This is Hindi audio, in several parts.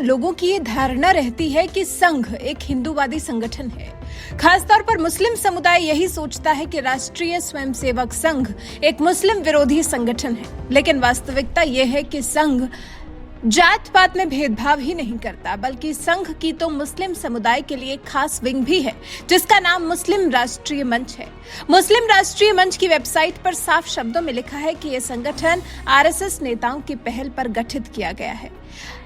लोगों की ये धारणा रहती है कि संघ एक हिंदूवादी संगठन है। खासतौर पर मुस्लिम समुदाय यही सोचता है कि राष्ट्रीय स्वयंसेवक संघ एक मुस्लिम विरोधी संगठन है, लेकिन वास्तविकता यह है कि संघ जात पात में भेदभाव ही नहीं करता, बल्कि संघ की तो मुस्लिम समुदाय के लिए खास विंग भी है, जिसका नाम मुस्लिम राष्ट्रीय मंच है। मुस्लिम राष्ट्रीय मंच की वेबसाइट पर साफ शब्दों में लिखा है कि यह संगठन आरएसएस नेताओं की पहल पर गठित किया गया है।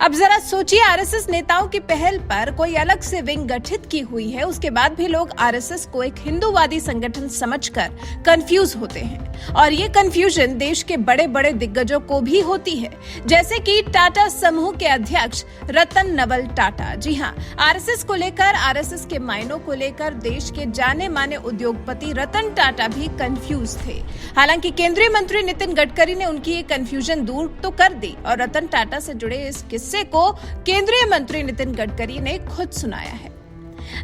अब जरा सोचिए, आरएसएस नेताओं की पहल पर कोई अलग से विंग गठित की हुई है, उसके बाद भी लोग आरएसएस को एक हिंदूवादी संगठन समझकर कंफ्यूज होते हैं। और ये कंफ्यूजन देश के बड़े बड़े दिग्गजों को भी होती है, जैसे कि टाटा समूह के अध्यक्ष रतन नवल टाटा। जी हाँ, आरएसएस को लेकर, आरएसएस के मायनों को लेकर देश के जाने माने उद्योगपति रतन टाटा भी कंफ्यूज थे। हालांकि केंद्रीय मंत्री नितिन गडकरी ने उनकी ये कंफ्यूजन दूर तो कर दी और रतन टाटा से जुड़े इस किस्से को केंद्रीय मंत्री नितिन गडकरी ने खुद सुनाया है।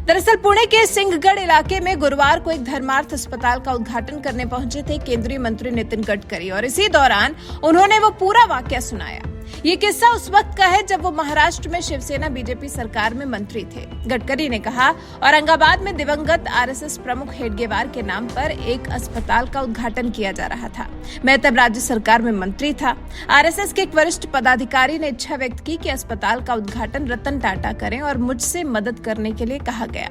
दरअसल पुणे के सिंहगढ़ इलाके में गुरुवार को एक धर्मार्थ अस्पताल का उद्घाटन करने पहुंचे थे केंद्रीय मंत्री नितिन गडकरी, और इसी दौरान उन्होंने वो पूरा वाकया सुनाया। ये किस्सा उस वक्त का है जब वो महाराष्ट्र में शिवसेना बीजेपी सरकार में मंत्री थे। गडकरी ने कहा, औरंगाबाद में दिवंगत आरएसएस प्रमुख हेडगेवार के नाम पर एक अस्पताल का उद्घाटन किया जा रहा था। मैं तब राज्य सरकार में मंत्री था। आरएसएस के एक वरिष्ठ पदाधिकारी ने इच्छा व्यक्त की कि अस्पताल का उद्घाटन रतन टाटा करें और मुझसे मदद करने के लिए कहा गया।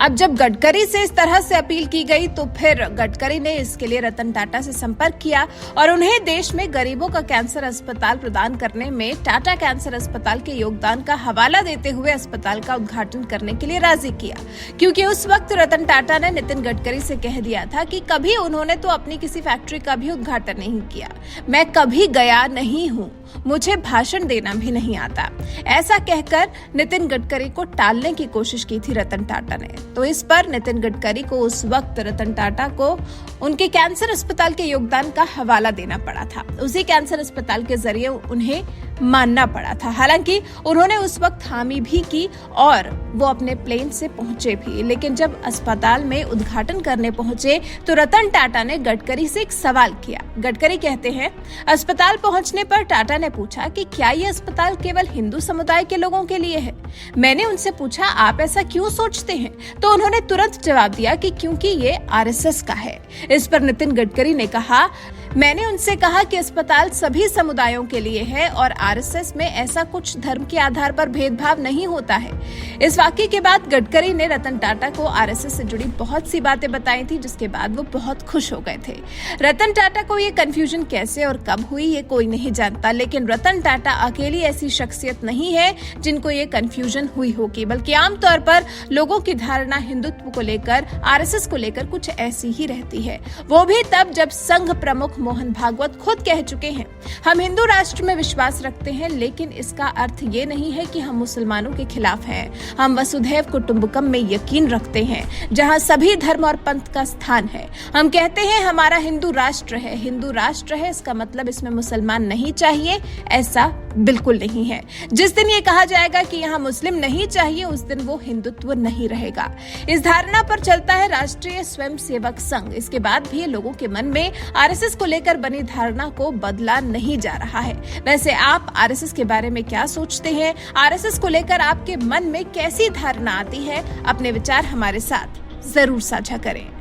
अब जब गडकरी से इस तरह से अपील की गई तो फिर गडकरी ने इसके लिए रतन टाटा से संपर्क किया और उन्हें देश में गरीबों का कैंसर अस्पताल प्रदान करने में टाटा कैंसर अस्पताल के योगदान का हवाला देते हुए अस्पताल का उद्घाटन करने के लिए राजी किया, क्योंकि उस वक्त रतन टाटा ने नितिन गडकरी से कह दिया था कि कभी उन्होंने तो अपनी किसी फैक्ट्री का भी उद्घाटन नहीं किया, मैं कभी गया नहीं हूँ, मुझे भाषण देना भी नहीं आता। ऐसा कहकर नितिन गडकरी को टालने की कोशिश की थी रतन टाटा ने। तो इस पर नितिन गडकरी को उस वक्त रतन टाटा को उनके कैंसर अस्पताल के योगदान का हवाला देना पड़ा था। उसी कैंसर अस्पताल के जरिए उन्हें मानना पड़ा था। हालांकि उन्होंने उस वक्त हामी भी की और वो अपने प्लेन से पहुंचे भी, लेकिन जब अस्पताल में उद्घाटन करने पहुंचे तो रतन टाटा ने गडकरी से एक सवाल किया। गडकरी कहते हैं, अस्पताल पहुंचने पर टाटा ने पूछा कि क्या ये अस्पताल केवल हिंदू समुदाय के लोगों के लिए है। मैंने उनसे पूछा, आप ऐसा क्यों सोचते हैं? तो उन्होंने तुरंत जवाब दिया कि क्योंकि ये आरएसएस का है। इस पर नितिन गडकरी ने कहा, मैंने उनसे कहा कि अस्पताल सभी समुदायों के लिए है और आरएसएस में ऐसा कुछ धर्म के आधार पर भेदभाव नहीं होता है। इस वाक्य के बाद गडकरी ने रतन टाटा को आरएसएस से जुड़ी बहुत सी बातें बताई थी, जिसके बाद वो बहुत खुश हो गए थे। रतन टाटा को ये कंफ्यूजन कैसे और कब हुई ये कोई नहीं जानता, लेकिन रतन टाटा अकेली ऐसी शख्सियत नहीं है जिनको ये कंफ्यूजन हुई होगी, बल्कि आमतौर पर लोगों की धारणा हिंदुत्व को लेकर, आरएसएस को लेकर कुछ ऐसी ही रहती है। वो भी तब जब संघ प्रमुख मोहन भागवत खुद कह चुके हैं, हम हिंदू राष्ट्र में विश्वास रखते हैं, लेकिन इसका अर्थ ये नहीं है कि हम मुसलमानों के खिलाफ हैं। हम वसुधैव कुटुंबकम में यकीन रखते हैं, जहां सभी धर्म और पंथ का स्थान है। हम कहते हैं हमारा हिंदू राष्ट्र है। हिंदू राष्ट्र है इसका मतलब इसमें मुसलमान नहीं चाहिए, ऐसा बिल्कुल नहीं है। जिस दिन ये कहा जाएगा कि यहाँ मुस्लिम नहीं चाहिए, उस दिन वो हिंदुत्व नहीं रहेगा। इस धारणा पर चलता है राष्ट्रीय स्वयंसेवक संघ। इसके बाद भी लोगों के मन में आरएसएस को लेकर बनी धारणा को बदला नहीं जा रहा है। वैसे आप आरएसएस के बारे में क्या सोचते हैं? आरएसएस को लेकर आपके मन में कैसी धारणा आती है? अपने विचार हमारे साथ जरूर साझा करें।